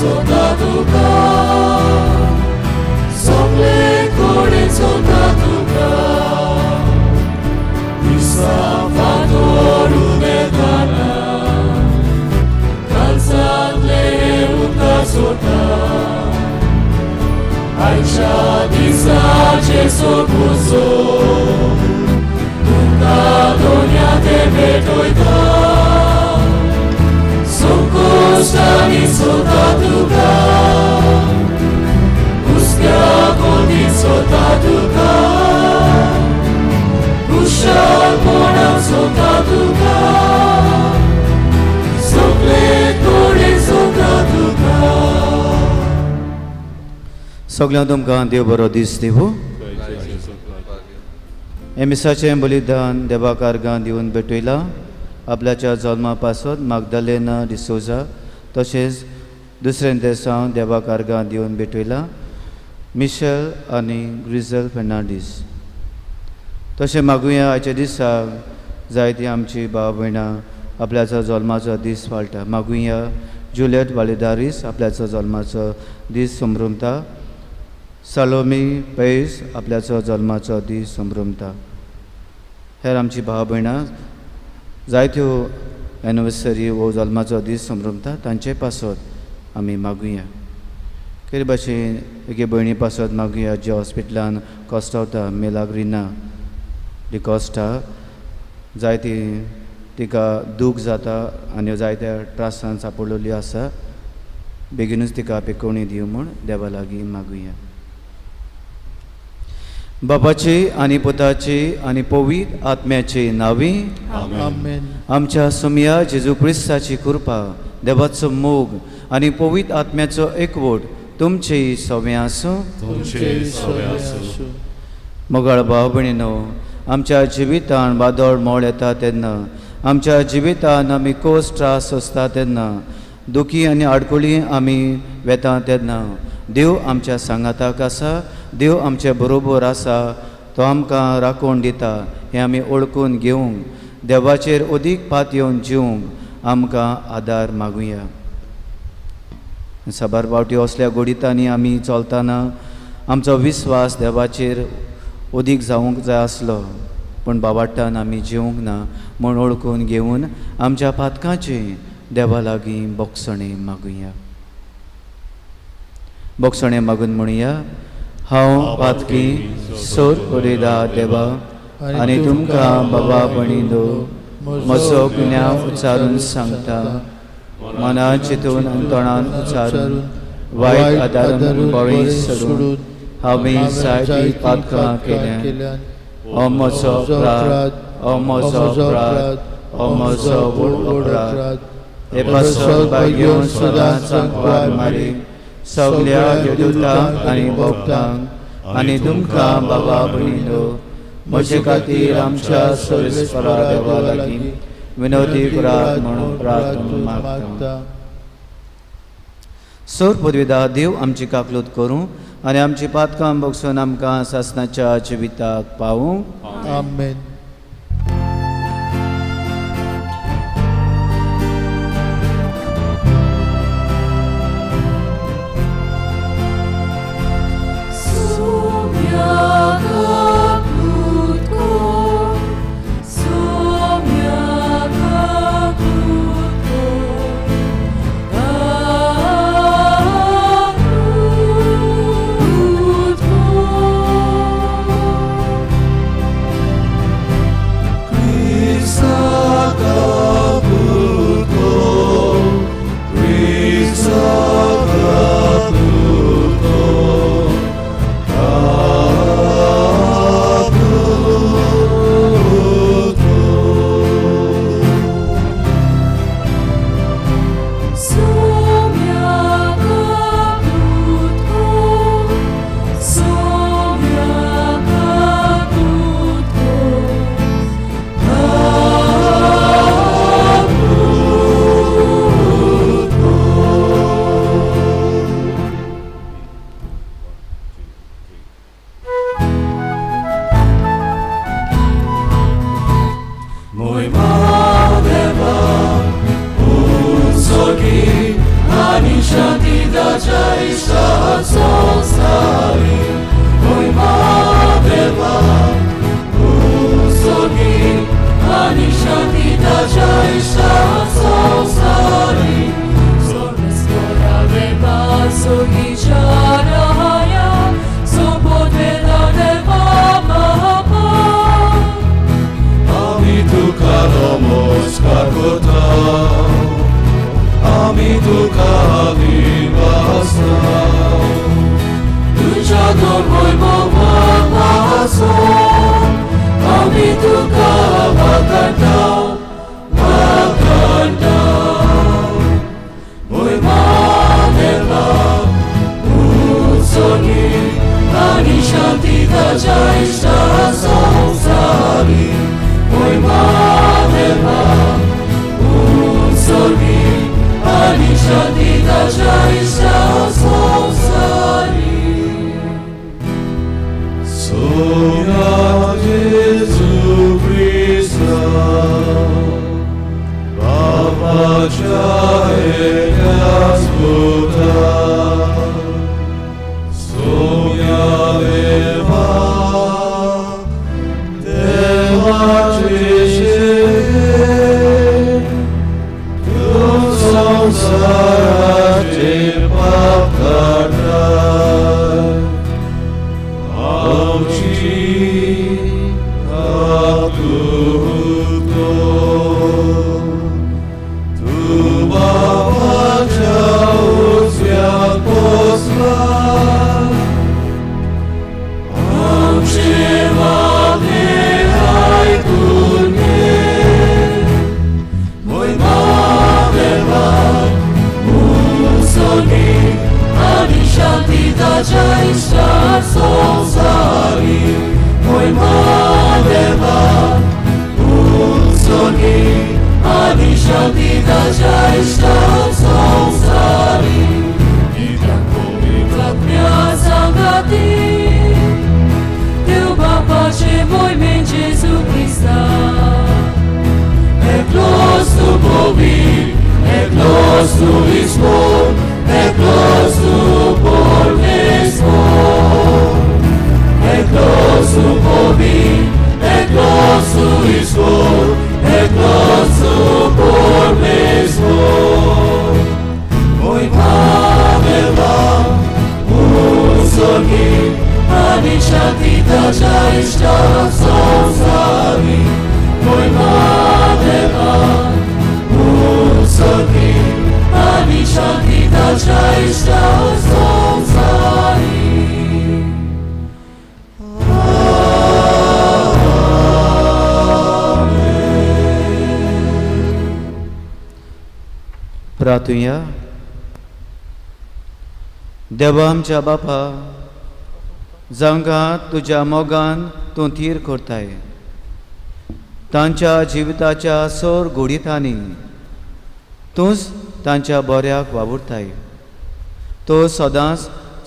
सोता तुका सगळे कोडे सोता तुका दिसा फातोर उदेताना कालसातले उता सोता आयच्या दिसाचे सोपुसो तुका दोन्या ते भेटोयता संकोष्टांनी सोता तुका हुस्क्या कोणी सोता तुका कुशलपणां सोता तुका सगळे कोडे सोता तुका सगळ्यांक तुमकां देव बरो दीस दिवं हे मिसाचें बलिदान देवाक अर्गां दिवन भेटयलां आपल्याच्या जल्मा पासून मागदलेना डिसोजा तशेंच दुसऱ्या देशांत देवाक अर्गां दिवन भेटयलां मिशेल आनी ग्रिझल फेर्नांडीस तशें मागुया आयच्या दिसाक जायतीं आमची भाव भयणां आपल्याचो जल्माचो दीस पाळटा मागुया जुलियट वालिदारीस आपल्याचो जल्माचो दीस संभ्रमता सालोमी पैस आपल्याचो जल्माचो दीस संभ्रमता हेर आमची भाव भयणां जायत्यो एनिवर्सरी वो जल्माचो दीस संभ्रमता तांचे पासत आमी मागुया केरी भाशेन एके भयणी पासत मागुया जे हॉस्पिटलान कोस्तावता मेलाग्रिना डिकोस्टा जायती तिका दूख जाता आनी जायत्या त्रासान सापडलेली आसा बेगीनूच तिका पिकोवणी दिवं म्हूण देवा लागीं मागुया बापाची आनी पुताची आनी पवित्र आत्म्याची नांवी आमेन. आमच्या सुमया जेजू क्रिस्ताची कृपा देवाचो मोग आनी पवित्र आत्म्याचो एकवट तुमची सगळें आसूं मोगाळ भाव भयणीनो आमच्या जिवितान वादळ मोड येता तेन्ना आमच्या जिवितान आमी कोस त्रास आसता तेन्ना दुखी आनी आडकुळी आमी वेता तेन्ना देव आमच्या सांगाताक आसा देव आमच्या बरोबर आसा तो आमकां राखण दिता हें आमी ओळखून घेवंक देवाचेर अदीक पात येवन जिवंक आमकां आदार मागुया साबार फावटी असल्या गोडितांनी आमी चलतना आमचो विस्वास देवाचेर अदीक जावंक जाय आसलो पूण बाबाटान आमी जिवंक ना म्हूण ओळखून घेवन आमच्या पातकांची देवा लागीं बोगसणे मागुया बोगसणे मागून म्हणुया हांव पातकी सोर कोरिदा देवा आनी तुमकां बाबा भयणीनो म्हजो गुन्यांव उच्चारून सांगता मनान चिंतून आनी तोंडान उच्चारून वायट आदारून बळी सोडून हांवें जायतीं पातकां केल्यां हो म्हजो अपराध हो म्हजो अपराध हो म्हजो व्हड अपराध हे पासत भाग्योन सदांच वार मारी सगळ्या देवदूतांक आनी भक्तांक आनी तुमकां बाबा भयणीनो म्हजे खातीर आमच्या सर्वेस्परा देवा लागीं विनवती करात म्हणून प्रार्थना मागता सोर पदवीदा देव आमची काकलूत करूं आनी आमची पातकां बगसून आमकां सासणाच्या जिविताक पावूं आमेन. ताच्या इष्टा संसारी महिमा देवा उत्सर्गी आणि शांती ताच्या इष्टा संसारी सोया जेजू ख्रिस्ता बापाच्या एकाच पुता सोया देवा देवाचे संसाराचे पाप काढाय आमची कातुतो तू बापाच्या उजव्यात बसला आमचे मागणे ऐकून घे महिमा देवा उत्सर्गी आणि शांती ताच्या इष्टा संसारी महिमा देवा उत्सर्गी आणि शांती ताच्या इष्टा संसारी नित्याक पवित्र संगती देव बापाचे मोहिमेन जेजू ख्रिस्ता Eklos tu povi, eklos tu ismo, eklos tu polnesmo. Eklos tu povi, eklos tu ismo, eklos tu polnesmo. Oi Pavela, utsorgi, ani shanti tacia ishta संसारी महिमा देवा उत्सर्गी आणि शांती ताच्या इष्टा संसारी प्रार्थुया. देवा आमच्या बापा, जांकां तुज्या मोगान तूं तीर करताय, तांच्या जिविताच्या सोर घोडीतांनी तूंच तांच्या बऱ्याक वावुरताय. तूं सदांच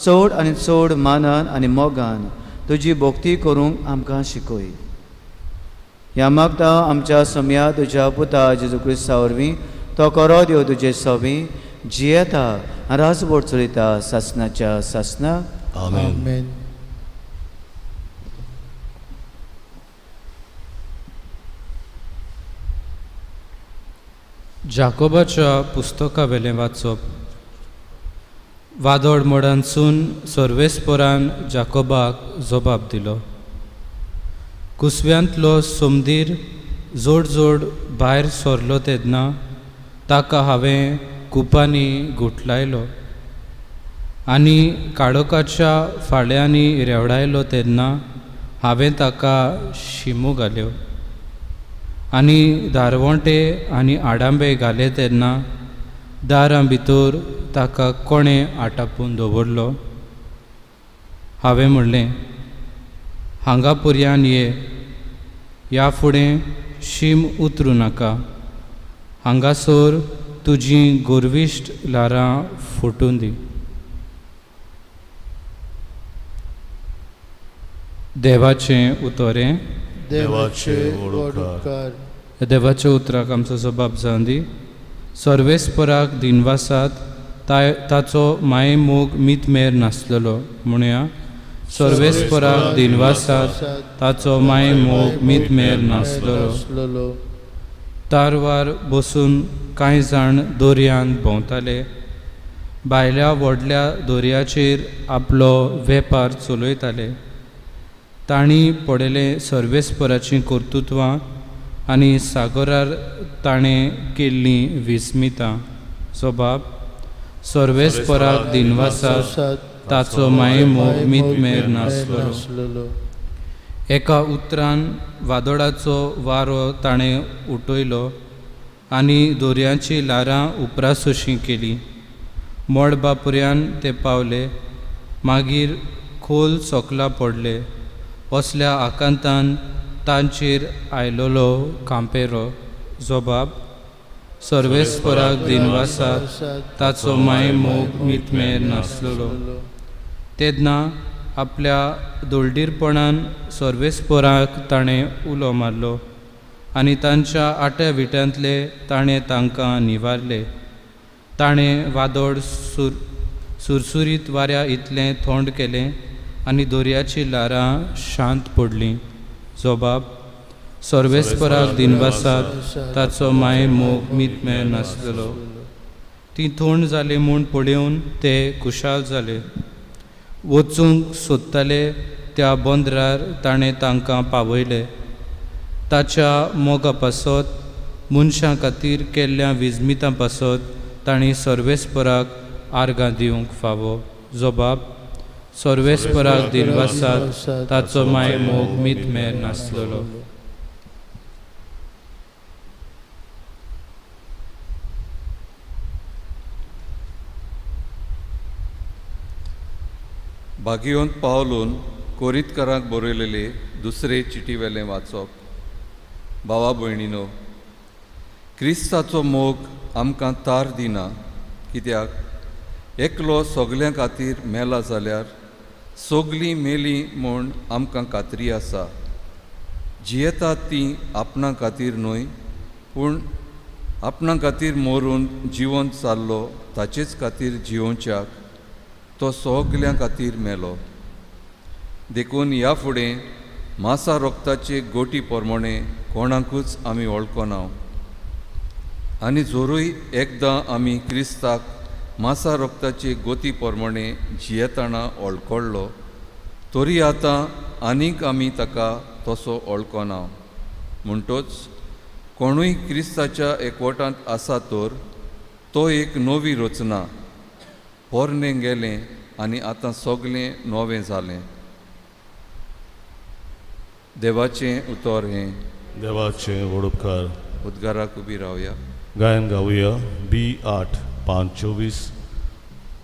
चड आनी चड मानान आनी मोगान तुजी भोक्ती करूंक आमकां शिकय. ह्या मागता आमच्या समया तुज्या पुता जेजू क्रिस्ता वरवीं तो करो देव तुजे सवी जियेता आनी राजभोट चलयता सासनाच्या सासना. आमेन. जाकोबाच्या पुस्तका वेलें वाचप. वादळ मोडांसून सर्वेस्परान जाकोबाक जबाब दिलो. कुसव्यांतलो समदीर जोड जोड भायर सरलो तेन्ना ताका हांवें कुपांनी गुठलायलो आनी काळोखाच्या फाळ्यांनी रेवडायलो तेन्ना हांवें ताका शिमू घाल्यो आनी दारवोंटे आनी आडांबे घाले तेन्ना दारां भितर ताका कोणें आटापून दवरलो. हांवें म्हणलें, हांगा पर्यान ये, ह्या फुडें शीम उतरूं नाका, हांगासर तुजीं गोरविश्ट लारां फुटून दी. देवाचें उतोरें. देवाचे वडकार. देवाच्या उतराक आमचो जबाब जावन दी. सर्वेस्पराक दिनवासात ताचो माये मोग मितमेर नासलेलो म्हणुया. सर्वेस्पराक दिनवासात ताचो माये मोग मितमेर नासलेलो. तारवार बसून कांय जाण दोरयान भोंवताले. भायल्या व्हडल्या दोरयाचेर आपलो वेपार चलयताले. तांणी पळयलें सर्वेस्पराचीं कर्तुत्वां आनी सागरार ताणें केल्लीं विस्मितां. जबाब. सर्वेस्पराक दिनवासात ताचो माये मोग मितमेर नासलेलो. एका उतरान वादळाचो वारो ताणें उटयलो आनी दोरयाचीं लारां उपरासुशीं केलीं. मळबापर्यान ते पावले. मागीर खोल सोकला पडले. असल्या आकांतान तांचेर आयलोलो कांपेरो जोबाब सर्वेस्पराक दिनवासात ताचो माय मोग मितमेर नासलोलो तेन्ना आपल्या दोलडीरपणान सर्वेस्पराक ताणें उलो मारलो आनी तांच्या आट्या विट्यांतले ताणें तांकां निवारले. ताणें वादळ सुरसुरीत वाऱ्या इतलें थोंड केलें आनी दर्याची ल्हारां शांत पडलीं. जोबाब सर्वेस्पराक दिनवासात ताचो माय मोग मितमेर नासलेलो. ती थोंड जाली म्हूण पळयोवन ते खुशाल जाले. वचूंक सोदताले त्या बंदरार ताणें तांकां पावयले. ताच्या मोगा पासत मनशां खातीर केल्ल्या विजमितां पासत तांणी सर्वेस्पराक आर्गां दिवंक फावो. जोबाब सर्वेस्पराक दिनवासात ताचो माय मोग मितमेर नासलेलो. भागियोंत पावलून कोरीतकारांक बरयलेले दुसरे चिटीवेलें वाचप. भावा भयणीनो, क्रिस्ताचो मोग आमकां तार दिना, कित्याक एकलो सगल्यां खातीर मेला जाल्यार सगलीं मेलीं म्हूण आमकां खात्री आसा. जियेतात तीं आपणा खातीर न्हय, पूण आपणा खातीर मरून जिवन चाललो ताचेच खातीर जिवोवच्याक तो सगल्यां खातीर मेलो. देखून ह्या फुडें मासा रोगताचे गोटी पोरमोणे कोणाकूच आमी वळखोना. आनी जोरूय एकदां आमी क्रिस्ताक मासा रोगताचे गोती पोरमोणे जियेताना वळखोडलो, तरी आतां आनीक आमी ताका तसो वळखोना. म्हणटच कोणूय क्रिस्ताच्या एकवटांत आसा तर तो एक नवी रचना. पोरणें गेलें आनी आतां सगलें नवें जालें. देवाचें उतर हें. देवाचें वडुपकार. उद्गाराक उबी रावया. गायन गावया B8 524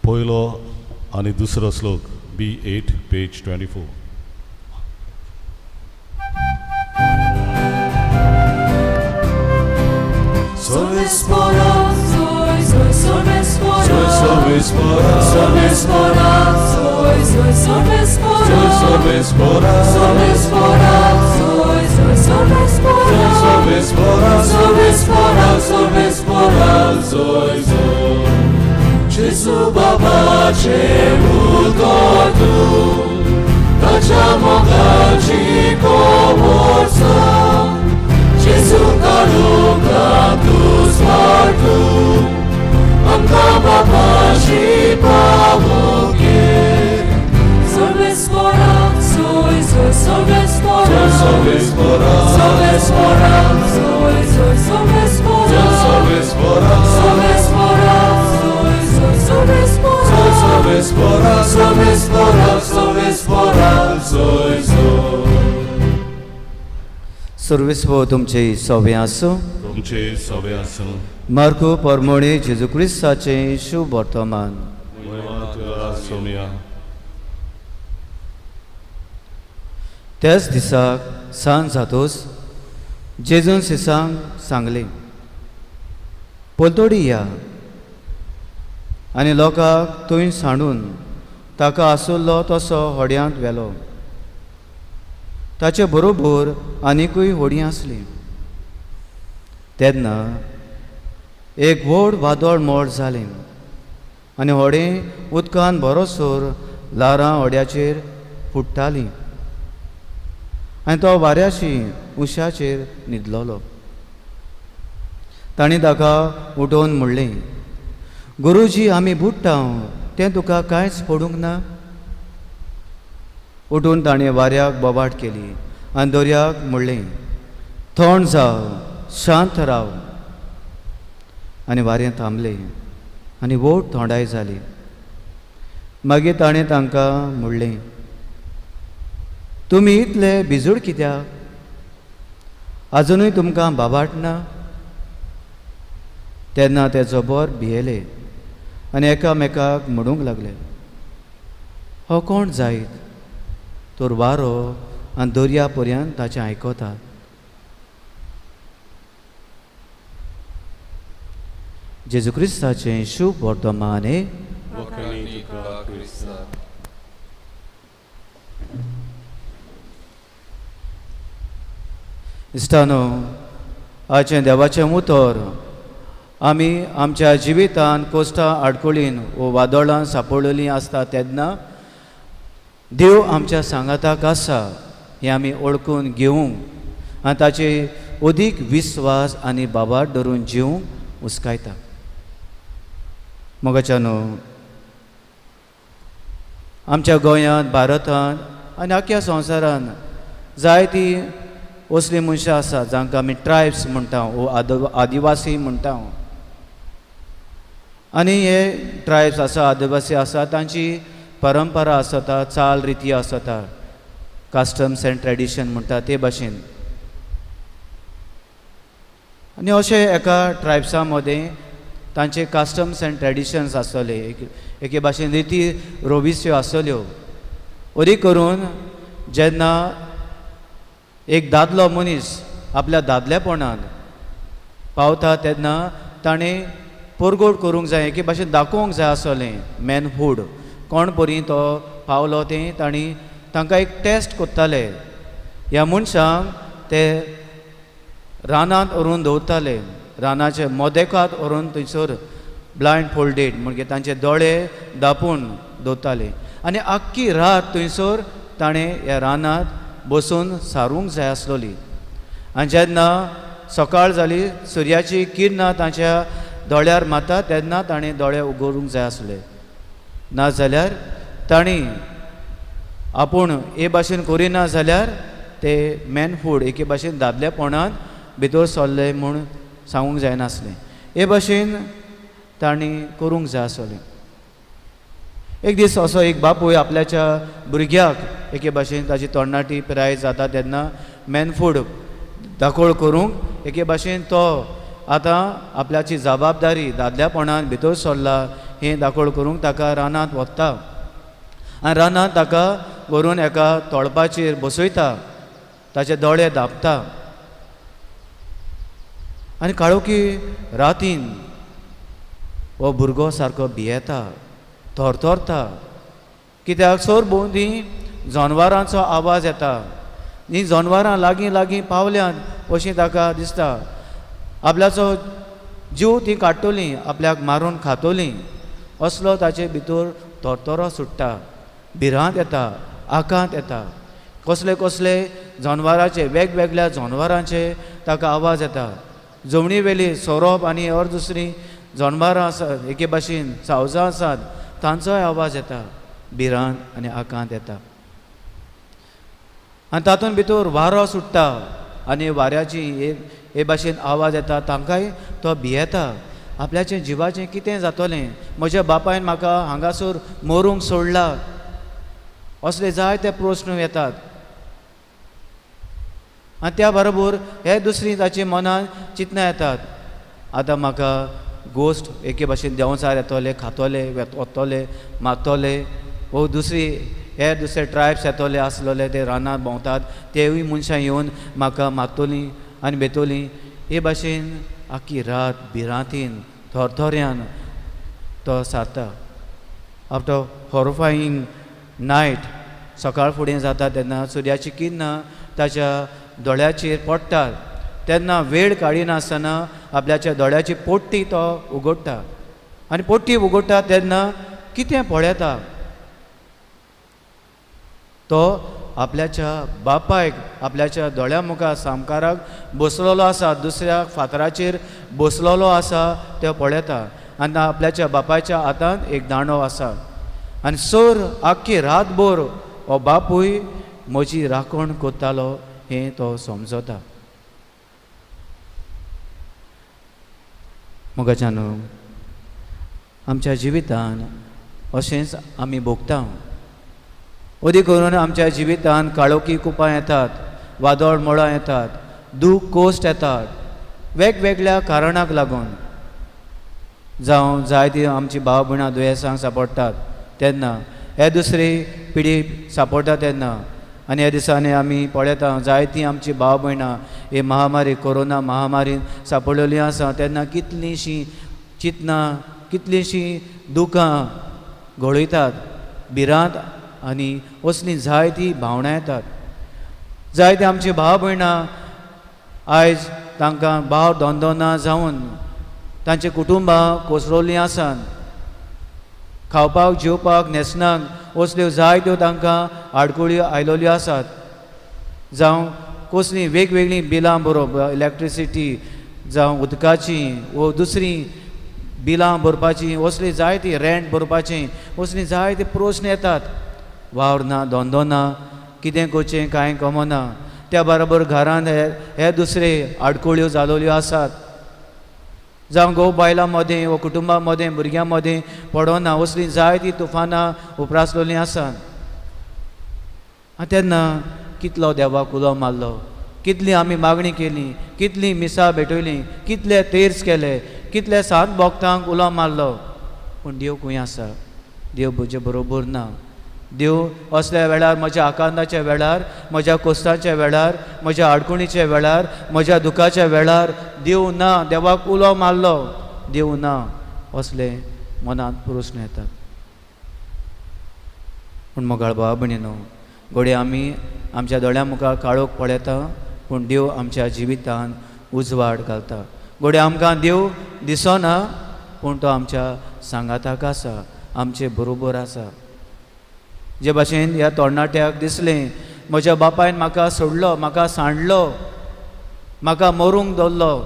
पयलो आनी दुसरो श्लोक B8 page 24. Sorvespora, sorvespora, Sorvespora, sorvespora, sorvespora, Sorvespora, sorvespora, sorvespora, Sorvespora, Sorvespora, Gesù babace utotu, facciamo calci comorsa, Gesù caruca tu spartu, anca babaci pavoche. Sorvespora, sorvespora, Sorvespora, sorvespora, sorvespora, Sorvespora, sorvespora, sorvespora, Sorvespora, Sorvespora, सर्वेस्व तुमचे सवे आसूं. तुमचे सवे आसूं. Marco पोरमोणे जेजू क्रिस्ताचें शुभ वर्तमान. सोम्या. त्याच दिसाक सांज जातोच जेजून सिसांक सांगलें, पोलतोडी या आनी लोकांक थंय सांडून ताका आसुल्लो तसो होड्यांत व्हेलो. ताचे बरोबर आनिकूय होडी आसली. तेन्ना एक व्हड वादळ मोड जालें आनी होडें उदकान बरोसोर ल्हारां होड्याचेर फुट्टालीं आनी तो वाऱ्याशी उश्याचेर न्हिदलोलो. ताणें ताका उठोवन म्हणलें, गुरुजी, आमी बुडटा, तें तुका कांयच पडूंक ना. उठून ताणें वाऱ्याक बोबाट केली आनी दर्याक म्हणलें, थंड जाव, शांत राव. आनी वारें थांबलें आनी व्हड थोंडाय जाली. मागीर ताणें तांकां म्हणलें, तुमी इतले भिजूड कित्याक? आजुनूय तुमकां बाबाट ना? तेन्ना ते जबर भियेले आनी एकामेकाक म्हणूंक लागले, हो कोण जायत? तर वारो आनी दर्या पर्यंत ताचें आयकता. जेजू क्रिस्ताचें शुभ वर्तमान हे वखणी तुका क्रिस्ता. इश्टानो, आजचें देवाचें उतर आमी आमच्या जिवितांत कोश्टां आडकोळीन वो वादळां सांपडलेलीं आसता तेन्ना देव आमच्या सांगाताक आसा हें आमी ओळखून घेवंक आनी ताचे अदीक विस्वास आनी बाबाट धरून जिवंक उस्कायता. मोगाच्यानो, आमच्या गोंयांत, भारतांत आनी आख्या संवसारांत जायतीं असलीं मनशां आसा जांकां आमी ट्रायब्स म्हणटा वो आदिवासी म्हणटा. आनी हे ट्रायब्स आसा, आदिवासी आसा, तांची परंपरा आसता, चाल रिती आसता, कस्टम्स एंड ट्रेडिशन म्हणटा ते भाशेन. आनी अशे एका ट्रायब्सा मदें तांचे कस्टम्स एंड ट्रेडिशन्स आसतले, एके भाशेन रिती रोविस्यो आसतल्यो. अरी करून जेन्ना एक दादलो मनीस आपल्या दादलेपणांत पावता तेन्ना ताणें परगोड करूंक जाय, एके भाशेन दाखोवंक जाय आसलें मॅनहूड. कोण परी तो पावलो तें तांकां एक टेस्ट कोत्ताले. ह्या मनशांक ते रानांत व्हरून दवरताले, रानाचे मोदेकांत व्हरून थंयसर ब्लायंड फोल्डेड म्हणजे तांचे दोळे धांपून दवरताले. आनी आख्खी रात थंयसर ताणें ह्या रानांत बसून सारूंक जाय आसलोली. आनी जेन्ना सकाळ जाली, सुर्याची किरणां तांच्या दोळ्यार मारता तेन्ना ताणें दोळे उगडूंक जाय आसले. नाजाल्यार तांणी आपूण हे भाशेन करिना जाल्यार ते मॅनहूड एके भाशेन दादलेपणांत भितर सरले म्हूण सांगूंक जायनासलें. हे भाशेन तांणी करूंक जाय आसलें. एक दीस असो एक बापूय आपल्याच्या भुरग्याक एके भाशेन ताची तरणाटी पिराय जाता तेन्ना मॅनहूड दाखोळ करूंक एके भाशेन तो आतां आपल्याची जबाबदारी दादल्यापणान भितर सरला हें दाखोळ करूंक ताका रानांत वता. आनी रानांत ताका व्हरून एका तोळपाचेर बसयता, ताचे दोळे धांपता. आनी काळोखी रातीन हो भुरगो सारको भियेता, थरथरता. कित्याक सर भोंवती जनवारांचो आवाज येता. हीं जनवारां लागीं लागीं पावल्यांत अशीं ताका दिसता. आपल्याचो जीव ती काडटलीं, आपल्याक मारून खातलीं असलो ताचे भितर थरथरो सुट्टा, भिरांत येता, आकांत येता. कसले कसले जनवाराचे, वेगवेगळ्या जनवारांचे ताका आवाज येता. जमनी वेली सोरोप आनी और दुसरीं जनवारां आसात, एके भाशेन सावजां आसात, तांचोय आवाज येता, भिरांत आनी आकांत येता. आनी तातूंत भितर वारो सुट्टा आनी वाऱ्याची हे भाशेन आवाज येता. तांकांय तो भियेता, आपल्याचें जिवाचें कितें जातलें, म्हज्या बापायन म्हाका हांगासर मरूंक सोडला, असले जायते प्रस्न येतात. आनी त्या बरोबर हे दुसरी ताचे मनान चिंतनां येतात. आतां म्हाका गोश्ट एके भाशेन देंवचार येतले, खातले, वतले, मारतले, वो दुसरी हे दुसरे ट्रायब्स येतले आसलेले ते रानांत भोंवतात, तेवूय मनशां येवन म्हाका मारतलीं आनी बेतलीं. हे भाशेन आख्खी रात भिरांतीन थरथऱ्यान तो सारता. आफ्टर हॉरिफायींग नायट, सकाळ फुडें जाता तेन्ना सुर्याची किरणां ताच्या दोळ्याचेर पडटात तेन्ना वेळ काडिनासतना आपल्याच्या दोळ्याची पोट्टी तो उगडटा. आनी पोट्टी उगडटा तेन्ना कितें पळयता, तो आपल्याच्या बापायक आपल्याच्या दोळ्या मुखार सामकाराक बसलेलो आसा, दुसऱ्या फातराचेर बसलेलो आसा तो पळयता. आनी आपल्याच्या बापायच्या हातांत एक दांडो आसा. आनी सर आख्खी रातभर हो बापूय म्हजी राखण करतालो हें तो समजता. मोगाच्यानो, आमच्या जिवितांत अशेंच आमी भोगता. अदी करून आमच्या जिवितांत काळोखी कुपां येतात, वादळ मोळां येतात, दूख कोश्ट येतात, वेगवेगळ्या कारणाक लागून. जावं जायतीं आमची भाव भयणां दुयेंसांक सांपडटात तेन्ना, हे दुसरी पिढी सांपडटा तेन्ना आनी ह्या दिसांनी आमी पळयता जायतीं आमची भाव भयणां हे महामारी कोरोना महामारीन सांपडलेलीं आसा तेन्ना कितलींशीं चिंतनां कितलींशीं दुखां घोळयतात भिरांत आनी असलीं जायतीं भावनां येतात. जायते आमचे भाव भयणां आयज तांकां भाव दोंदोना जावन तांचे कुटुंबां कोसळिल्लीं आसात. खावपाक जेवपाक न्हेसणाक असल्यो जायत्यो तांकां आडकुळ्यो आयलोल्यो आसात. जावं कसलीं वेगवेगळीं बिलां भरप इलेक्ट्रिसिटी जावं उदकाची वो दुसरीं बिलां भरपाचीं असलीं जायतीं रेंट भरपाचें असलीं जायते प्रस्न येतात. वावर ना धंदो ना कितें करचें कांय कमना. त्या बरोबर घरांत हे दुसरे आडकुळ्यो जालोल्यो आसात. जावं घोव बायलां मदें वो कुटुंबां मदें भुरग्यां मदें पडोना असलीं जायतीं तुफानां उप्रासलोलीं आसात. तेन्ना कितलो देवाक उलो मारलो, कितली आमी मागणी केली, कितलीं मिसां भेटयलीं, कितले तेर्स केले, कितले सांत भोगतांक उलो मारलो, पूण देव खंय आसा? देव म्हजे बरोबर ना. देव असल्या वेळार म्हज्या आकांताच्या वेळार म्हज्या कोस्तांच्या वेळार म्हज्या आडकुणीच्या वेळार म्हज्या दुखाच्या वेळार देव ना. देवाक उलो मारलो देव ना असले मनांत प्रस्न येतात. पूण मोगाळ भाव भयणीनो घोडये आमी आमच्या दोळ्यां मुखार काळोख पळयता पूण देव आमच्या जिवितांत उजवाड घालता. घोडये आमकां देव दिसना पूण तो आमच्या सांगाताक आसा, आमचे बरोबर आसा. जे भाशेन ह्या तरणाट्याक दिसलें म्हज्या बापायन म्हाका सोडलो, म्हाका सांडलो, म्हाका मरूंक दवरलो,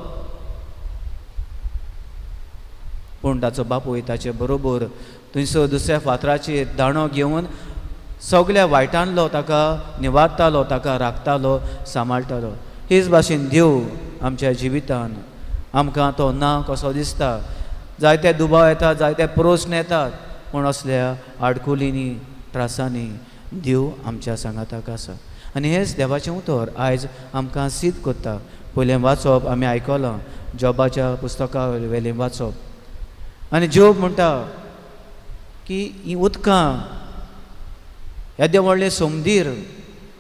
पूण ताचो बापूय ताचे बरोबर थंयसर दुसऱ्या फातराचेर दाणो घेवन सगल्या वायटांतलो ताका निवारतालो, ताका राखतालो, सांबाळटालो. हेच भाशेन देव आमच्या जिवितांत आमकां तो ना कसो दिसता. जायते दुबाव येतात, जायते प्रस्न येतात, पूण असल्या आडकुलींनी त्रासांनी देव आमच्या सांगाताक आसा. आनी हेच देवाचें उतर आयज आमकां सिद्ध करता. पयलें वाचप आमी आयकलां जॉबाच्या पुस्तका वेलें वाचप आनी जोब म्हणटा की हीं उदकां येदे व्हडलें समदीर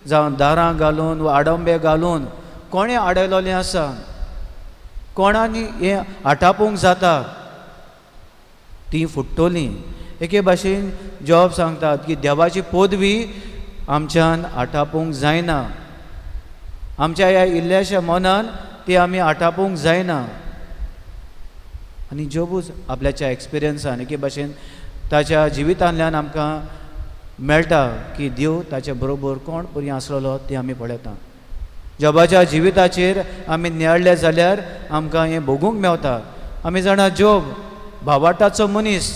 जावं दारां घालून वा आडंबे घालून कोणें आडयलोलें आसा, कोणानी हें आटापूंक जाता तीं फुट्टोलीं. एके भाशेन जॉब सांगतात की देवाची पदवी आमच्यान आटापूंक जायना. आमच्या ह्या इल्ल्याशा मनान ती आमी आटापूंक जायना. आनी जॉबूच आपल्याच्या एक्सपिरियन्सान एके भाशेन ताच्या जिवितांतल्यान आमकां मेळटा की देव ताचे बरोबर कोण परी आसलेलो तें आमी पळयता. जॉबाच्या जिविताचेर आमी नियाळ्ळे जाल्यार आमकां हें भोगूंक मेवता. आमी जाणा जॉब भावाटाचो मनीस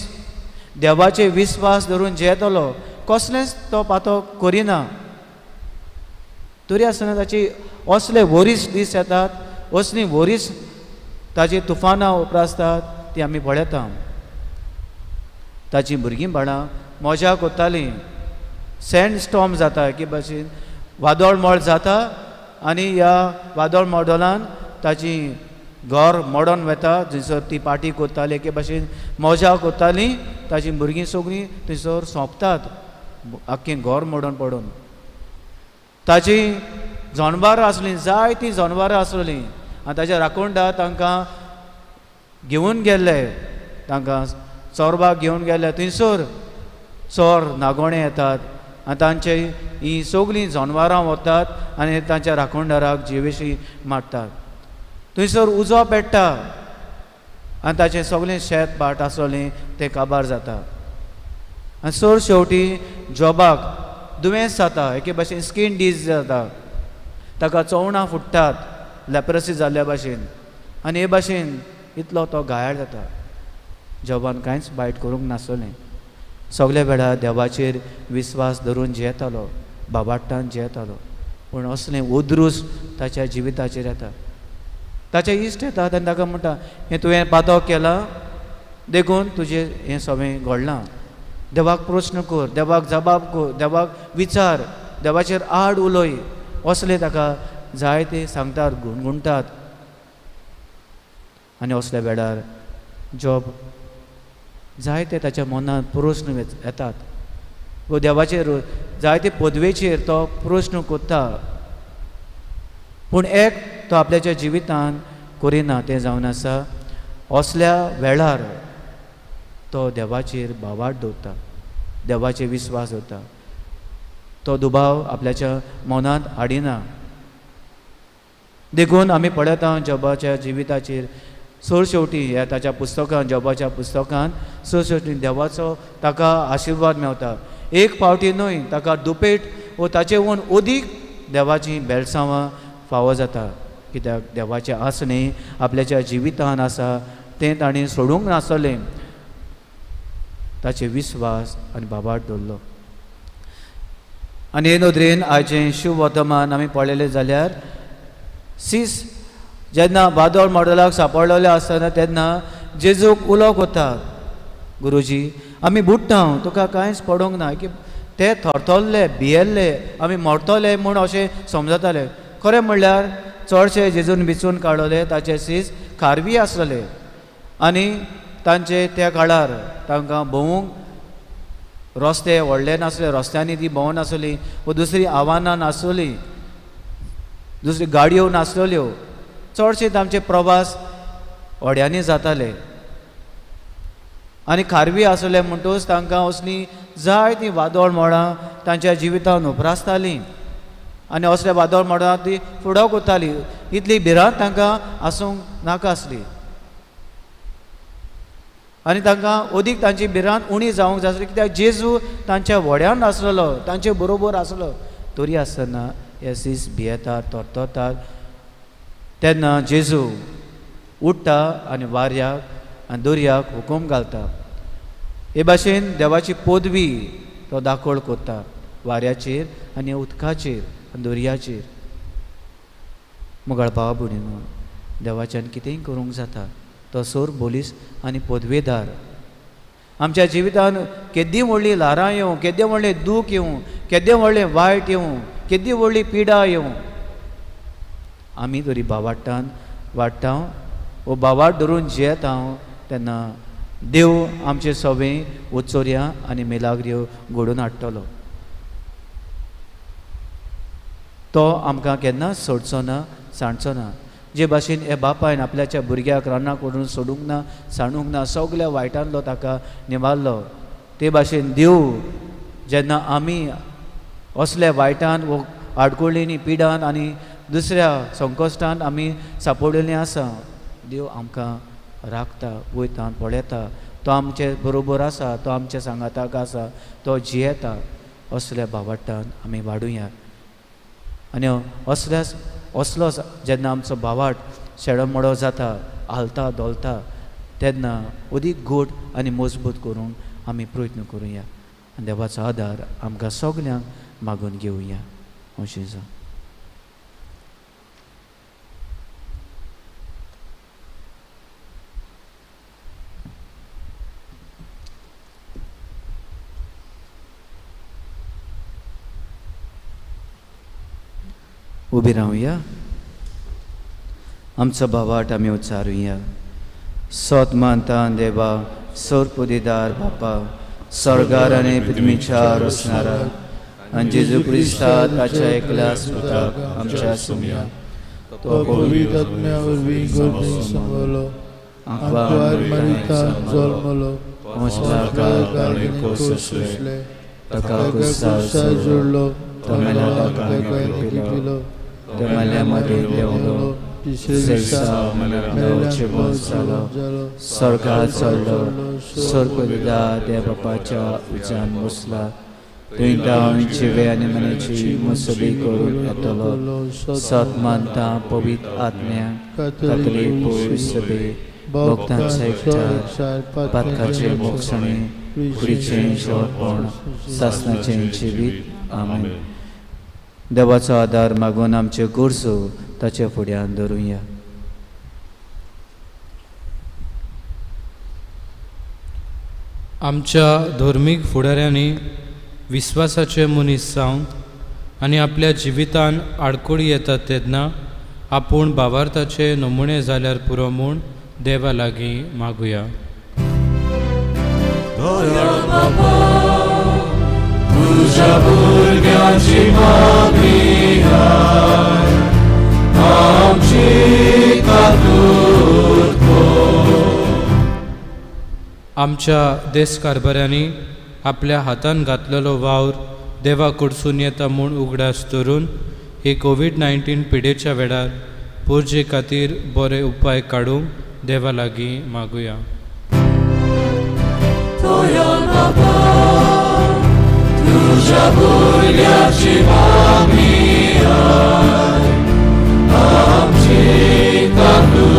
देवाचे विस्वास धरून जेतलो, कसलेंच तो पातो करिना. तरी आसतना ताची असले वरीस दीस येतात, असलीं वरीस ताची तुफानां उप्रासतात ती आमी पळयता. ताचीं भुरगीं बाळां मजा कोत्तालीं. सँड स्टॉर्म जाता एके भाशेन वादळ मोड जाता आनी ह्या वादळ मोडोलान ताची घर मोडोन वता. थंयसर ती पार्टी कोत्ताली एके भाशेन मजा कोत्तालीं. ताची भुरगीं सगळीं थंयसर सोंपतात आख्खें घर मोडोन पडोन. ताची जनावरां आसलीं, जायतीं जनावरां आसलीं आनी ताच्या राखणदार तांकां घेवन गेल्ले, तांकां चोरबाक घेवन गेले. थंयसर चोर नागोणे येतात आनी तांचे हीं सगळीं जनावरां वतात आनी तांच्या राखणदाराक जिवेशी मारतात. थंयसर उजो पेट्टा आनी ताचें सगळें शेत भाट आसलें तें काबार जाता. आनी सर शेवटी जॉबाक दुयेंस जाता, एके भाशेन स्कीन डिजीज जाता, ताका चवणां फुट्टात लेप्रोसी जाल्ल्या भाशेन आनी हे भाशेन इतलो तो घायाळ जाता. जॉबान कांयच वायट करूंक नासलें. सगळे वेळार देवाचेर विस्वास धरून जियेतालो, बाबाट्टान जियेतालो, पूण असलें उद्रूस ताच्या जिविताचेर येता. ताचे इश्ट येतात आनी ताका म्हणटा हें तुवें पातो केलां देखून तुजें हें सगळें घडलां. देवाक प्रस्न कर, देवाक जबाब कर, देवाक विचार, देवाचेर आड उलय, असले ताका जायते सांगतात, गुणगुणटात. आनी असल्या वेळार जॉब जायते ताच्या मनांत प्रस्न येतात. वो देवाचेर जायते पदवेचेर तो प्रश्न कोत्ता, पूण एक तो आपल्याच्या जिवितान करिना तें जावन आसा असल्या वेळार तो देवाचेर बावाट दवरता, देवाचेर विस्वास दवरता, तो दुबाव आपल्याच्या मनांत हाडिना. देखून आमी पळयता जॉबाच्या जिविताचेर सरशेवटी ह्या ताच्या पुस्तकान, जॉबाच्या पुस्तकान सरशेवटी देवाचो ताका आशिर्वाद मेवता. एक फावटी न्हय, ताका दुपेट वो ताचेहून अदीक देवाची बेलसांवां फावो जाता. कित्याक देवाचें आसणें आपल्याच्या जिवितान आसा तें ताणें सोडूंक नासलें, ताचे विस्वास आनी बाबाट दवरलो. आनी हे नदरेन आयचें शुभ वर्तमान आमी पळयलें जाल्यार सीस जेन्ना बादोळ मॉडलाक सांपडलेले आसतना तेन्ना जेजूक उलो कोता, गुरुजी आमी बुडटा, तुका कांयच पडोंक ना, की ते थरथरले भियेल्ले आमी मरतले म्हूण अशें समजताले. खरें म्हणल्यार चडशे जेजून बिचून काडले ताचे सीस खारवी आसलेले आनी तांचे त्या काळार तांकां भोवूंक रस्ते व्हडले नासले, रस्त्यांनी ती भोंवनासली, व दुसरी आव्हानां नासली, दुसरी गाडयो नासल्यो. चडशे तांचे प्रवास व्हड्यांनी जाताले आनी खारवी आसले म्हणटूच तांकां असली जायतीं वादळ मोडां तांच्या जिवितान उप्रासतालीं आनी असल्या वादळ मोडां ती फुडो कोताली. इतली भिरांत तांकां आसूंक नाका आसली आनी तांकां अदीक तांची भिरांत उणी जावंक जाय आसली, कित्याक जेजू तांच्या व्हड्यान आसलेलो, तांचे बरोबर आसलो. तरी आसतना हे सीस भियेतात, तोरतोतात. तेन्ना जेजू उठ्ठा आनी वाऱ्याक आनी दर्याक हुकूम घालता. हे भाशेन देवाची पदवी तो दाखोळ कोत्ता वाऱ्याचेर आनी उदकाचेर आनी दर्याचेर. मुगाळ भावा भयणीनो, देवाच्यान कितेंय करूंक जाता. तो सोर बोलीस आनी पदवेदार. आमच्या जिवितान केदी व्हडली ल्हारां येवं, केदें व्हडलें दूख येवं, केदें व्हडलें वायट येवं, केदी व्हडली पिडा येवं, आमी तरी बावाटान वाडटा वो बावाट धरून जियेता तेन्ना देव आमचे सवें उत्सोऱ्यां आनी मेलाग्र्यो घडोवन हाडटलो. तो आमकां केन्नाच सोडचो ना, सांडचो ना. जे भाशेन हे बापायन आपल्याच्या भुरग्याक रानां करून सोडूंक ना, सांडूंक ना, सगल्या वायटांतलो ताका निबारलो, ते भाशेन देव जेन्ना आमी असल्या वायटान वो आडकुळींनी पिडान आनी दुसऱ्या संकश्टान आमी सांपडलेलीं आसा, देव आमकां राखता, वयता, पळयता. तो आमचे बरोबर आसा, तो आमच्या सांगाताक आसा, तो जियेता. असल्या भावाटान आमी वाडुया आनी असलो जेन्ना आमचो भावाट शेडो मोडो जाता, हालता दोलता, तेन्ना अदीक गोड आनी मजबूत करूंक आमी प्रयत्न करुया आनी देवाचो आदार आमकां सगल्यांक मागून घेवया. अशें जावं. उबी रावया. आमचो भावाट आमी उच्चारुया. सोत मानता देवा, सोरपुदीदार बापा, स्वर्गार आनी पृथ्वीचेर असणारा आनी जेजू क्रिस्ता ताच्या एकल्या सुताक आमच्या सुमया तो पवित्र आत्म्या वरवीं घडोवन सांगलो, आंकवार मरितान जल्मलो, पोंचला कोसले, ताका क्रुसार जोडलो, तमेला पिलो, तमेल्या मदीं देवलो, तिसरे दिसा मेल्यांचे बोस जालो, स्वर्गांत चडलो, सोरपुदीदार देव बापाच्या उज्यान बसला, थंय जावन जिवे आनी मनाची मुसबी करून येतलो. सत मानता पवित्र आत्म्या, कातोलीक पवित्र सभे, भक्तांचो एकठांय, पातकाचे मोक्षणे, कुडीचें शेवटपण, सासणाचें जिवीत. आमेन. देवाचो आदार मागून आमच्यो गरजो ताचे फुड्यान दवरुया. आमच्या धर्मीक फुडाऱ्यांनी विस्वासाचे मनीस जावन आनी आपल्या जिवितान आडकोळी येतात तेन्ना आपूण भावार्थाचे नमुणे जाल्यार पुरो म्हूण देवा लागीं मागुया. दयाळ बाबा, तुझ्या भुरग्यांची मागणी आय आमची कातूर आमच्या देश कारभाऱ्यांनी आपल्या हातान घातलेलो वावर देवा कडसून येता म्हूण उगडास धरून ही कोविड-19 पिडेच्या वेळार पुर्जे खातीर बरे उपाय काडूंक देवा लागीं मागुया. तोयान बाबा तुझ्या भुरग्यांची मागणी आय आमची कातूर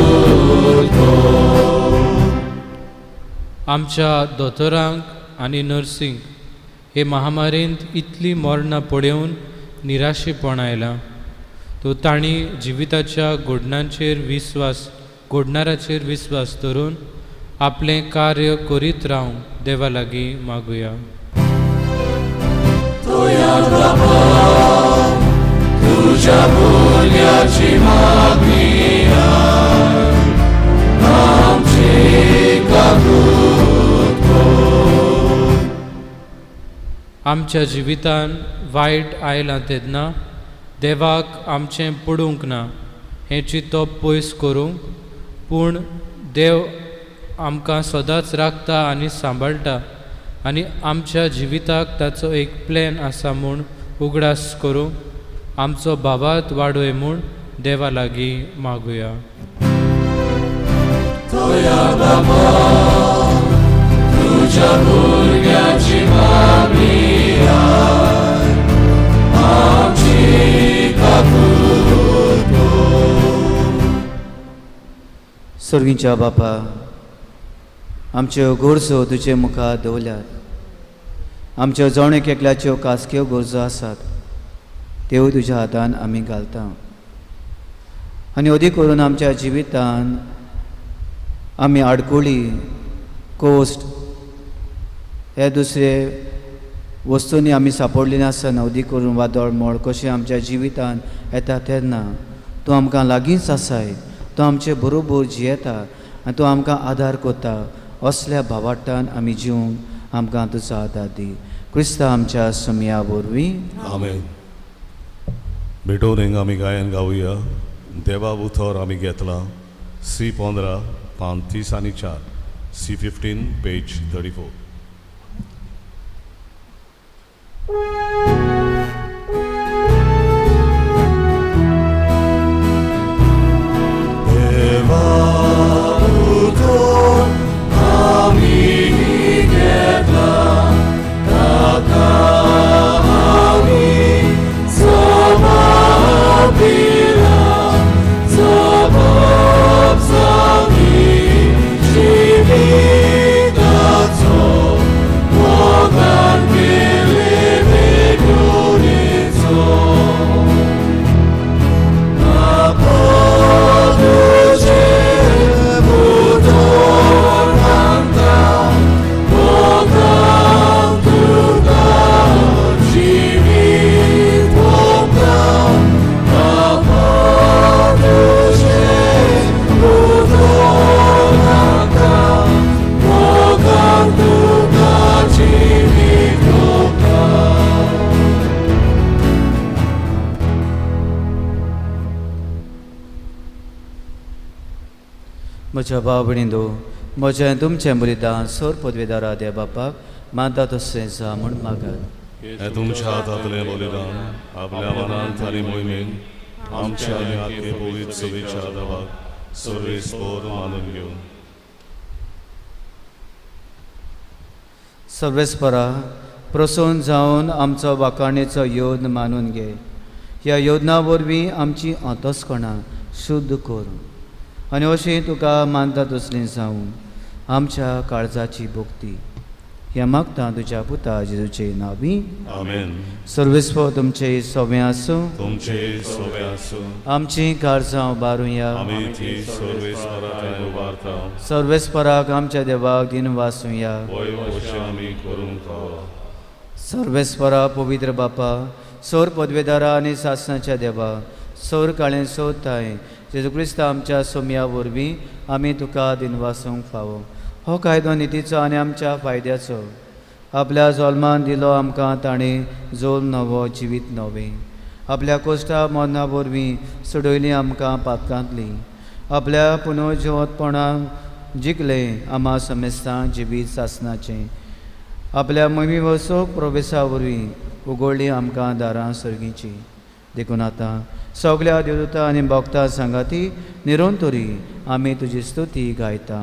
आमच्या दोतोरांक आनी नर्सींक हे महामारींत इतली मरणां पळोवन निराशेपण आयलां. तो तांणी जिविताच्या घोडणाराचेर विस्वास धरून आपलें कार्य करीत रावंक देवा लागीं मागुया. तोयान बाबा तुझ्या भुरग्यांची मागणी आय आमची कातूर आमच्या जिवितान वायट आयलां तेन्ना देवाक आमचें पडूंक ना हेची तो पयस करूंक, पूण देव आमकां सदांच राखता आनी सांबाळटा आनी आमच्या जिविताक ताचो एक प्लॅन आसा म्हूण उगडास करूंक आमचो भावार्थ वाडोय म्हूण देवा लागीं मागुया. तोयान बाबा तुझ्या भुरग्यांची मागणी आय आमची कातूर सर्गींच्या बापा, आमच्यो गरजो तुजे मुखार दवरल्यात. आमच्यो जवणेक एकल्याच्यो खासग्यो गरजो आसात त्यो तुज्या हातान आमी घालता आनी अदी करून आमच्या जिवितान आमी आडकोळी कोस्ट हे दुसरे वस्तूंनी आमी सांपडली नासतना अदी करून वादळ मोड कशें आमच्या जिवितान येता तेन्ना तूं आमकां लागींच आसाय. तूं आमचे बरोबर जियेता आनी तूं आमकां आदार करता. असल्या भावार्थान आमी जिवंक आमकां तुजो आदार दी. क्रिस्ता आमच्या सुमया वरवीं आमेन. बेटोन आमी गायन गावुया. देवा उथोर आमी घेतला. C15 पान 30 आनी 4, C15 पेज 34. म्हज्या भाव भयणींनो, म्हजें तुमचें बलिदान सर पदवेदारा देव बापाक मानता तशें जा म्हूण मागात. हे तुमच्या हातांतलें बलिदान आपल्या मनांत आनी मोहिमेन आमच्या आनी आख्खे पवित्र सभेच्या देवाक सर्वेस्पर मानून घेवन सर्वेस्परा प्रसन्न जावन आमचो वाखाणेचो योद मानून घे. ह्या योजना वरवीं आमची अंतस्कणां शुद्ध कर आनी अशें तुका मानता तसलीं जावं आमच्या काळजाची भोक्ती ह्या मागता तुज्या पुता जेजूचे नांवी. आमेन. सर्वेस्पर तुमचे सवें आसूं. तुमचे सवें आसूं. आमची काळजां उबारुया. आमी ती सर्वेस्पराक उबारता. सर्वेस्पराक आमच्या देवाक दिन वासूया. वय अशें आमी करूंक फावा. सर्वेस्परा पवित्र बापा, सौर पदवेदारा आनी सासणाच्या देवा, सौर काळें सोदताय जेजू क्रिस्ता आमच्या सोम्या वरवीं आमी तुका दिन वासूंक फावो. हो कायदो नितीचो आनी आमच्या फायद्याचो आपल्या जल्मान दिलो आमकां ताणें जोल नवो जिवीत नवें. आपल्या कोश्टा मरणा वरवीं सोडयलीं आमकां पातकांतलीं. आपल्या पुनर्जिवतपणाक जिखलें आम्हा समेस्तां जिवीत सासनाचें. आपल्या मोहिमी वसोक प्रवेशा वरवीं उगडलीं आमकां दारां सर्गीचीं. देखून आतां सगल्या देवदूतां आनी भक्तां सांगाती निरंतरी आमी तुजी स्तुती गायता.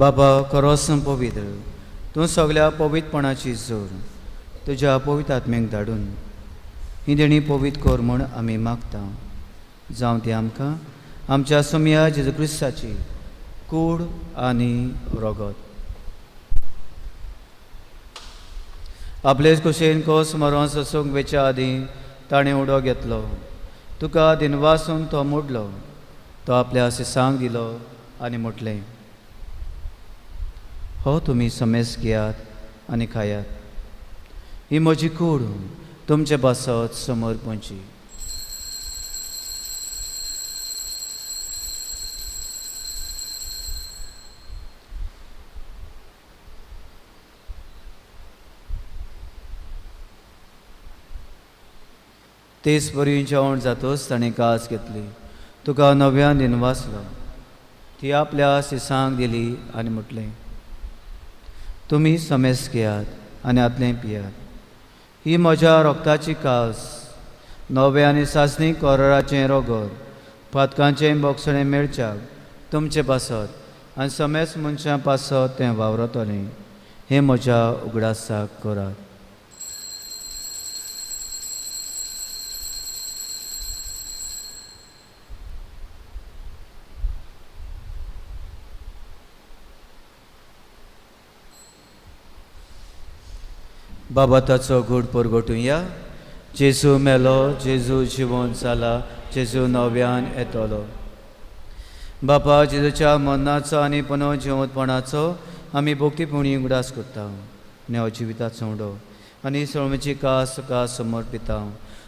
बाबा खरोच पवित्र, तूं सगल्या पवित्रपणाची जोर तुज्या पवित्र आत्म्याक धाडून ही देणी पवित्र कर म्हूण आमी मागता. जावं ती आमकां आमच्या सोम्या जेजू क्रिस्ताची कूड आनी रगत. आपलेच कुशेन कोस मरोन ससूंक वेच्या आदीं ताणें उडो घेतलो. तुका दिनवासून तो मोडलो. तो आपल्या सिसांक दिलो आनी म्हटलें, हो तुमी समेस घेयात आनी खायात. ही म्हजी कूड तुमचे बसत समोर पोंची. तेच बरी जेवण जातोच ताणें कास घेतली. तुका नव्यान दिनवासलो. ती आपल्या सिसांक दिली आनी म्हटलें, तुमी समेस घेयात आनी आदलें पियात. ही म्हज्या रोगताची कास, नवे आनी सासणी कोराचें रोगोर, पातकांचें बोगसणें मेळच्याक तुमचें पासत आनी समेस मनशां पासत तें वावरतलें. हें म्हज्या उगडासाक करात. बाबा ताचो घूट परगटुया. जेजू मेलो, जेजू जिवंत जाला, जेजू नव्यान येतलो. बापा जेजूच्या मरणाचो आनी पुनर्जिवंतपणाचो आमी भोक्तीपणी उगडास करता. नवो जिविताचो उडो आनी सळमेची कास तुका समर्पिता.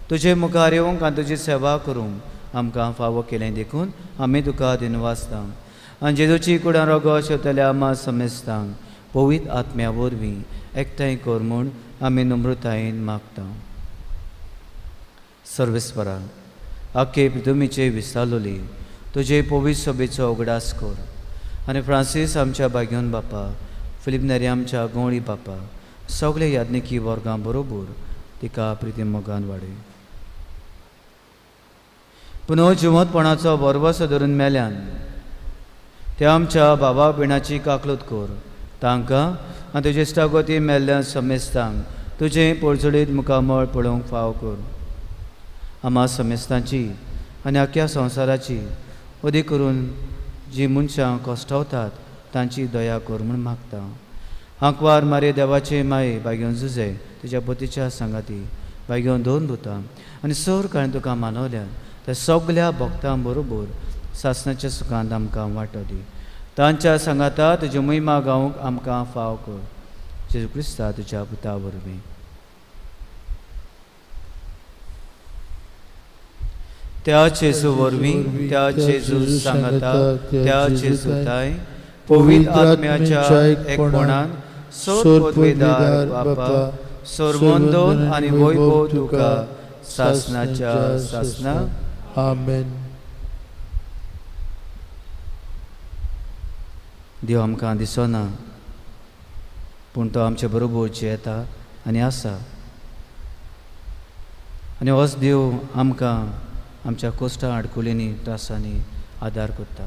तुजे मुखार येवंक आनी तुजी सेवा करूंक आमकां फावो केलें देखून आमी तुका दिनवासता. आनी जेजूची कुडां रोगो शेवतल्या आम्हा समेस्तांक पवित्र आत्म्या वरवीं एकठांय कर म्हूण आमी नम्रतायेन मागता. सर्वेस्परा, आख्खे पृथ्वीचे विस्तारलोली तुजे पवित्र सभेचो उगडास कर. आनी फ्रांसीस आमच्या भाग्योन बापा, फिलीप नेरी आमच्या गवळी बापा, सगळे याज्ञिकी वर्गां बरोबर तिका प्रिती मोगान वाडय. पुनर्जिवंतपणाचो बरवस धरून मेल्यान त्या आमच्या भावा भयणाची काकलूत कर. तांकां आनी तुजे इश्टागोती मेल्ल्या समेस्तांक तुजें पडझडीत मुखामळ पळोवंक फाव कर. आम्हा समेस्तांची आनी आख्या संवसाराची अदीक करून जीं मनशां कश्टावतात तांची दया कर म्हूण मागता. आंकवार मारे देवाचे माये भाग्योन झुजे तुज्या पतीच्या सांगाती भाग्योन दोन दुतां आनी सर काळें तुका मानवल्यान त्या सगल्या भक्तां बरोबर सासणाच्या सुखांत आमकां वांटो दी. तांच्या सांगाता तुजी महिमा गावंक आमकां फाव कर. जेजू क्रिस्ता तुज्या पुता वरवीं. त्या जेजू वरवीं, त्या जेजू सांगाता, त्या जेजूताय पवित्र आत्म्याच्या एकपणान सोर पदवेदार बापा, सोरमोंदोन आनी वैभव तुका सासणाच्या सासना. आमेन. देव आमकां दिसना पूण तो आमचे बरोबर येता आनी आसा. आनी होच देव आमकां आमच्या कोश्टां आडकुलींनी त्रासांनी आदार करता.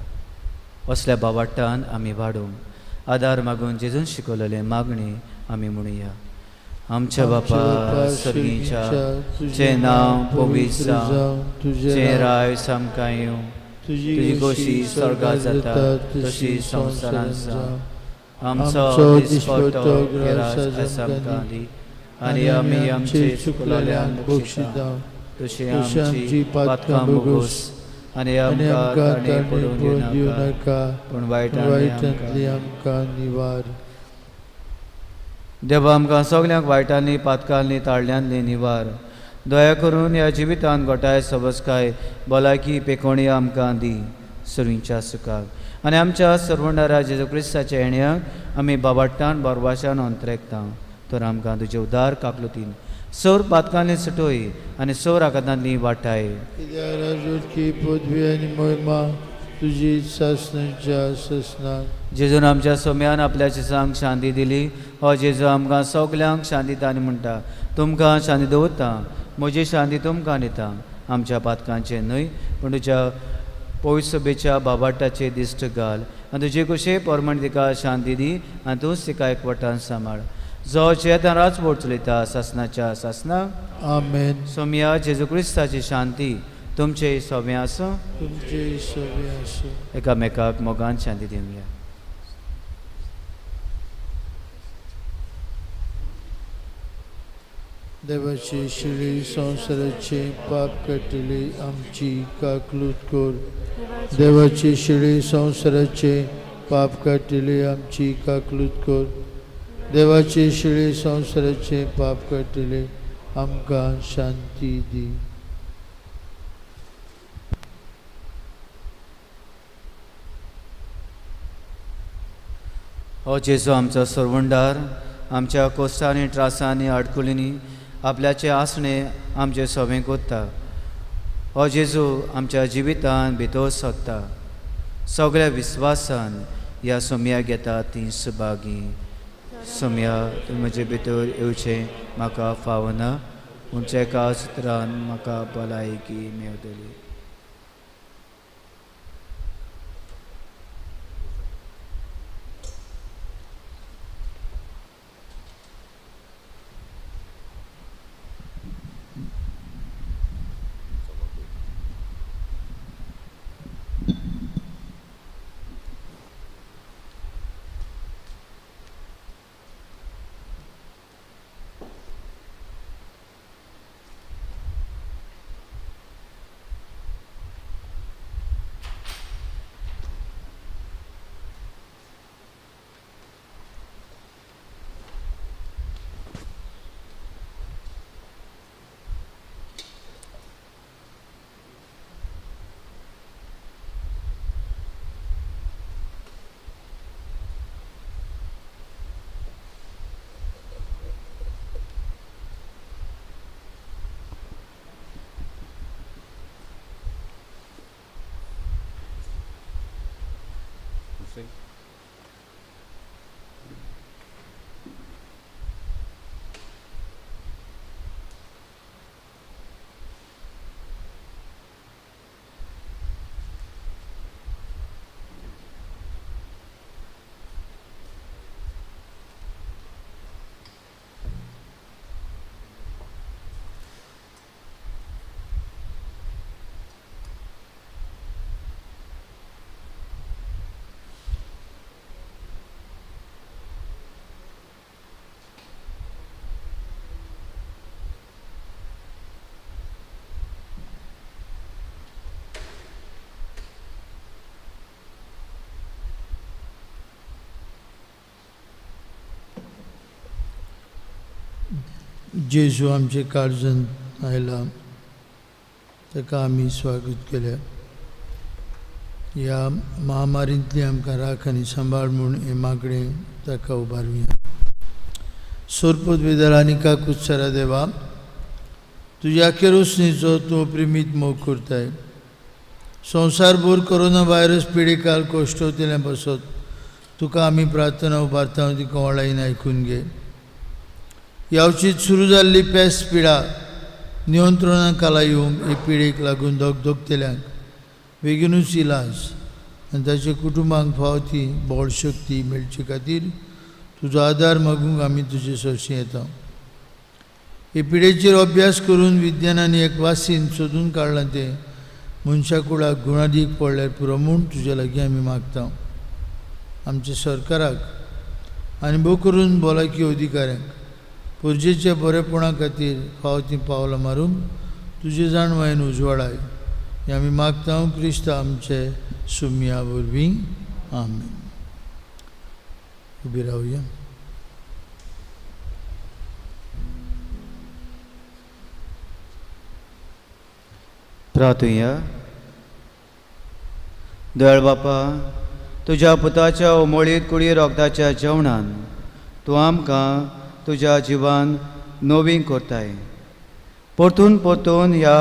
असल्या बावाटान आमी वाडूंक आदार मागून जेजून शिकवलेले मागणी आमी म्हणुया. आमच्या बापा सर्गीच्या तुझे नांव पवित्र जावं, तुझे राय सामका येवं, तुजी गोशी स्वर्गात जाता तशी संवसारांत जावं. आमचो दिसपट्टो गिरास आमकां दी आनी आमी आमचे चुकलेल्यांक बक्षिता तशी आमची पातकां बगोस आनी आमकां ताणे पडूंक दिवं नाका पूण वायटांतली आमकां निवार. देवा आमकां सगल्यांक वायटांनी पातकांनी ताळल्यांनी निवार. दया करून ह्या जिवितांत गोठाय सबसकाय भलायकी पेकोणी आमकां दी सर्वींच्या सुखाक आनी आमच्या सर्वंडारा जेजू क्रिस्ताच्या येण्याक आमी बाबाट्टान बरवाशान अंतरेकता. तर आमकां तुजे उदार काकलुतीन सौर पातकांनी सुटोय आनी सौर आकांतांनी वाटाय. की पदवी आनी महिमा तुजी सासणाच्या ससनाक. जेजून आमच्या सोम्यान आपल्या चिसांक शांती दिली. हो जेजू आमकां सगल्यांक शांती दिता मुण्टा. तुमकां शांती दवरता, म्हजी शांती तुमकां दिता. आमच्या पातकांचे न्हय पूण तुज्या पवित्र सभेच्या बाबाटाचे दिश्ट घाल आनी तुजे कुशे परमण तिका शांती दी आनी तूंच तिका एकवटान सांबाळ. जो चेतान राजवट चलयता सासनाच्या सासनाक. आमेन. सोम्या जेजू क्रिस्ताची शांती तुमचे सोबे आसूं. तुमचे सोबे आसूं. एकामेकाक मोगान शांती दिवया. देवाची शिडी संवसाराचे पाप काटिली आमची काकलूत कोर. देवाची शिडी संवसाराचे पाप काटिली आमची काकलूत कोर. देवाची शिडी संवसाराचे पाप काटिली आमकां शांती दी. हो जेजू आमचो सर्वंडार आमच्या कोस्तांनी त्रासांनी आडकुलींनी आपल्याचे आसणे आमचे सोबें कोत्ता. हो जेजू आमच्या जिवितान भितर सोदता. सगळ्या विस्वासान ह्या सोम्या घेता ती सुभागी. सोम्या तूं म्हजे भितर येवचें म्हाका फावना पूण एका सुत्रान म्हाका भलायकी मेवतली. जेजू आमचे काळजान आयला ताका आमी स्वागत केल्या. ह्या महामारींतली आमकां राख आनी सांबाळ म्हूण हे मागणें ताका उबारुया. सोरपोत विदरांनी काकुत्सरा देवा तुज्या केरोसनीचो तूं प्रेमीत मोग करताय. संवसारभर कोरोना व्हायरस पिडेकाल कोश्टवतल्या बसत तुका आमी प्रार्थना उबारता ती कोवळायन आयकून घे. यावचीत सुरू जाल्ली पेस्ट पिडा नियंत्रणां खाला येवंक हे पिडेक लागून दोगदोगतेल्यांक बेगीनूच इलाज आनी ताच्या कुटुंबाक फाव ती बळ शक्ती मेळचे खातीर तुजो आदार मागूंक आमी तुजे सरशी येता. हे पिडेचेर अभ्यास करून विज्ञानानी एक वासीन सोदून काडलां तें मनशा कुळाक गुणादीक पडल्यार पुरो म्हूण तुजे लागीं आमी मागता. आमच्या सरकाराक आनी भोव करून भलायकी अधिकाऱ्यांक पुर्जेच्या बरेपणा खातीर फाव ती पावलां मारूंक तुजे जाणवायेन उजवाडाय हें आमी मागता क्रिस्त आमचे सुमया वरवीं. आमेन. उबी रावया. प्रार्थुया. दयाळ बापा, तुज्या पुताच्या उमळीत कुडी रोगदाच्या जेवणान तूं आमकां तुज्या जिवान नवीन करताय. परतून परतून ह्या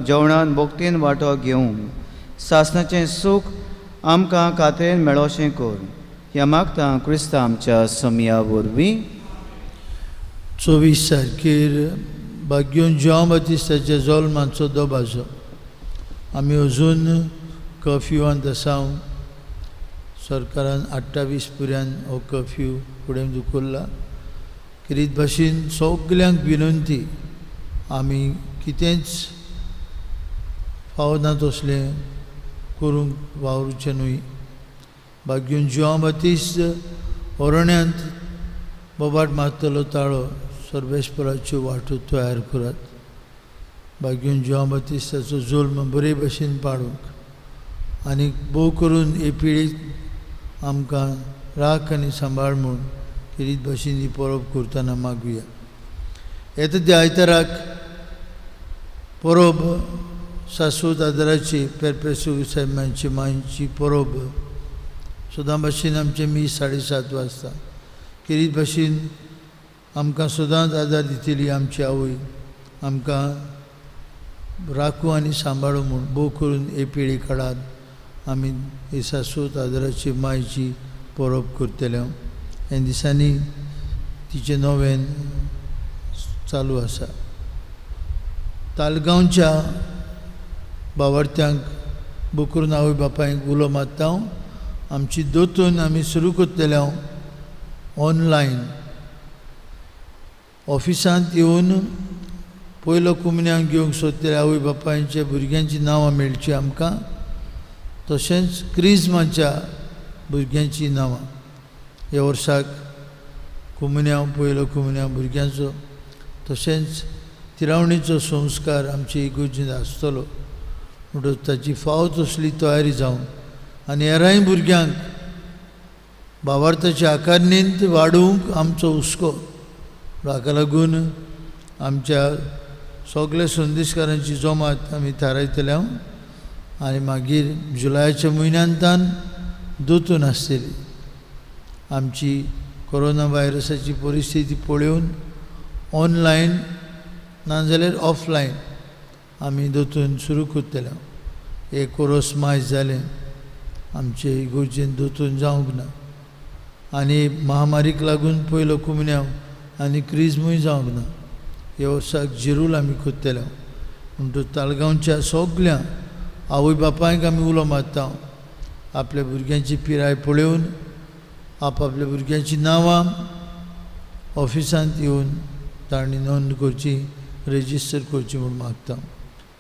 जेवणान भोगतीन वांटो घेवंक सासणाचें सूख आमकां खात्रेन मेळोशें कर. ह्या मागता क्रिस्त आमच्या समया वरवीं. 24 तारखेर भाग्योन जॉन बातिस्ताच्या जल्माचो दोबाजो. आमी अजून कर्फ्यूवांत आसा. सरकारान 28 पर्यंत हो कर्फ्यू फुडें धुकल्ला. कितें भाशेन सगल्यांक विनंती, आमी कितेंच फाव ना तसलें करूंक वावरचें न्हय. भाग्योन जॉन बातिस्त अरण्यांत बोबाट मारतलो ताळो सर्वेस्पराच्यो वाटो तयार करात. भाग्योन जॉन बातिस्ताचो जल्म बरे भशेन पाडूंक आनी भोव करून हे पिळीक आमकां राख आनी सांबाळ म्हूण किरीत भशेन ही परब करतना मागुया. येता त्या आयताराक परब शाश्वत आदाराची पेरपेसू साहेबांची मांयची परब सदां भशेन आमचे 7:30 वाजता. किरीत भशेन आमकां सदांच आदार दितली आमची आवय आमकां राखूं आनी सांबाळूं म्हूण भोव करून हे पिळी काळात आमी ही शाश्वत आदाराची मांयची परब करतले. ह्या दिसांनी तिचें नवें चालू आसा. तालगांवच्या भावार्थ्यांक भोव करून आवय बापायक उलो मारता. आमची दोतून आमी सुरू करतले ऑनलायन ऑफिसांत येवन पयलो कुमन्यांक घेवंक सोदतले आवय बापायच्या भुरग्यांची नांवां मेळची आमकां. तशेंच क्रिस्माच्या भुरग्यांची नांवां. ह्या वर्साक कुमन्यां पयलो कुमन्यां भुरग्यांचो तशेंच तिरावणेचो संस्कार आमचे इगोर्जींत आसतलो म्हणटच ताची फाव तसली तयारी जावन आनी हेरांय भुरग्यांक भावार्थाच्या आकारणींत वाडोवंक आमचो हुस्को. हाका लागून आमच्या सगल्या संदेशकारांची जमात आमी थारायतले आनी मागीर जुलायाच्या म्हयन्यांतान दोतून आसतली. आमची कोरोना व्हायरसाची परिस्थिती पळोवन ऑनलायन नाजाल्यार ऑफलायन आमी दोतून सुरू करतले. एक वरस मायज जालें आमचे इगोर्जेन दोतून जावंक ना आनी महामारीक लागून पयलो कुमन्यांव आनी क्रिस्मूय जावंक ना. ह्या वर्साक जेरूल आमी करतले. म्हणटूच तालगांवच्या सगल्या आवय बापायक आमी उलो मारता. आपल्या भुरग्यांची पिराय पळोवन आपल्या भुरग्यांची नांवां ऑफिसांत येवन तांणी नोंद करची, रेजिस्टर करची म्हूण मागता.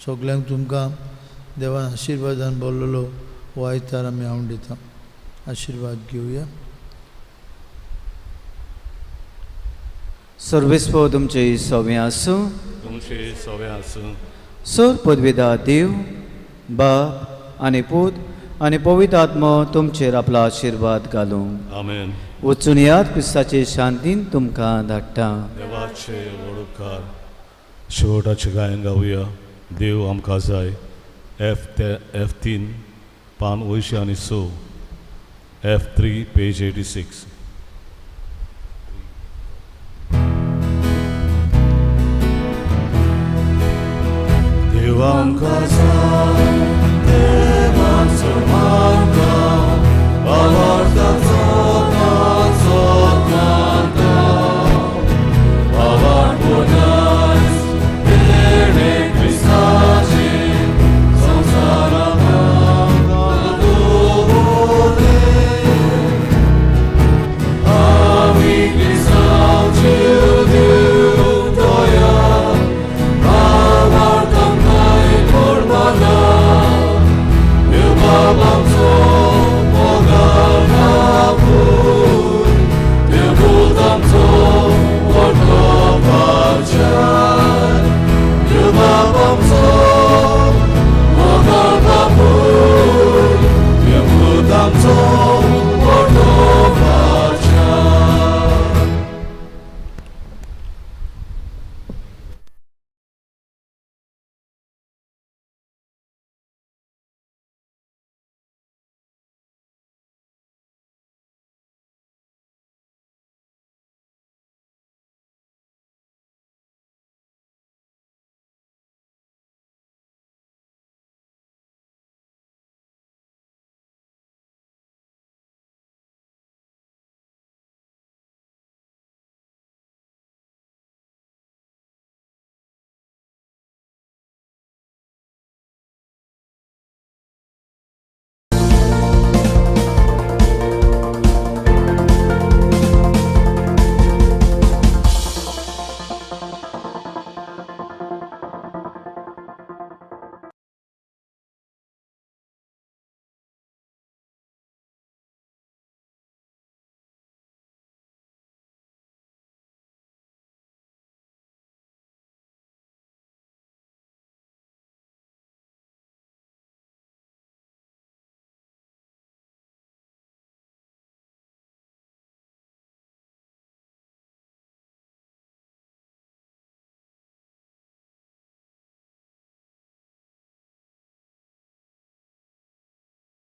सगल्यांक तुमकां देवान आशिर्वादान भरलेलो हो आयतार आमी हांव दिता. आशिर्वाद घेवया. सर्वेस्पो तुमचे सवे आसूं. तुमचे सवे आसूं. सर पदवीदार देव बाप आनी पूत आनी पवित्र आत्मो तुमचेर आपलो आशिर्वाद घालूं. आमेन. वचून याद क्रिस्ताचे शांतीन तुमकां धाडटा. देवाचे वडुकार शेवटाचे गायन गावया. देव आमकां जाय. F3 पान 209. F3 page 86. देव आमकां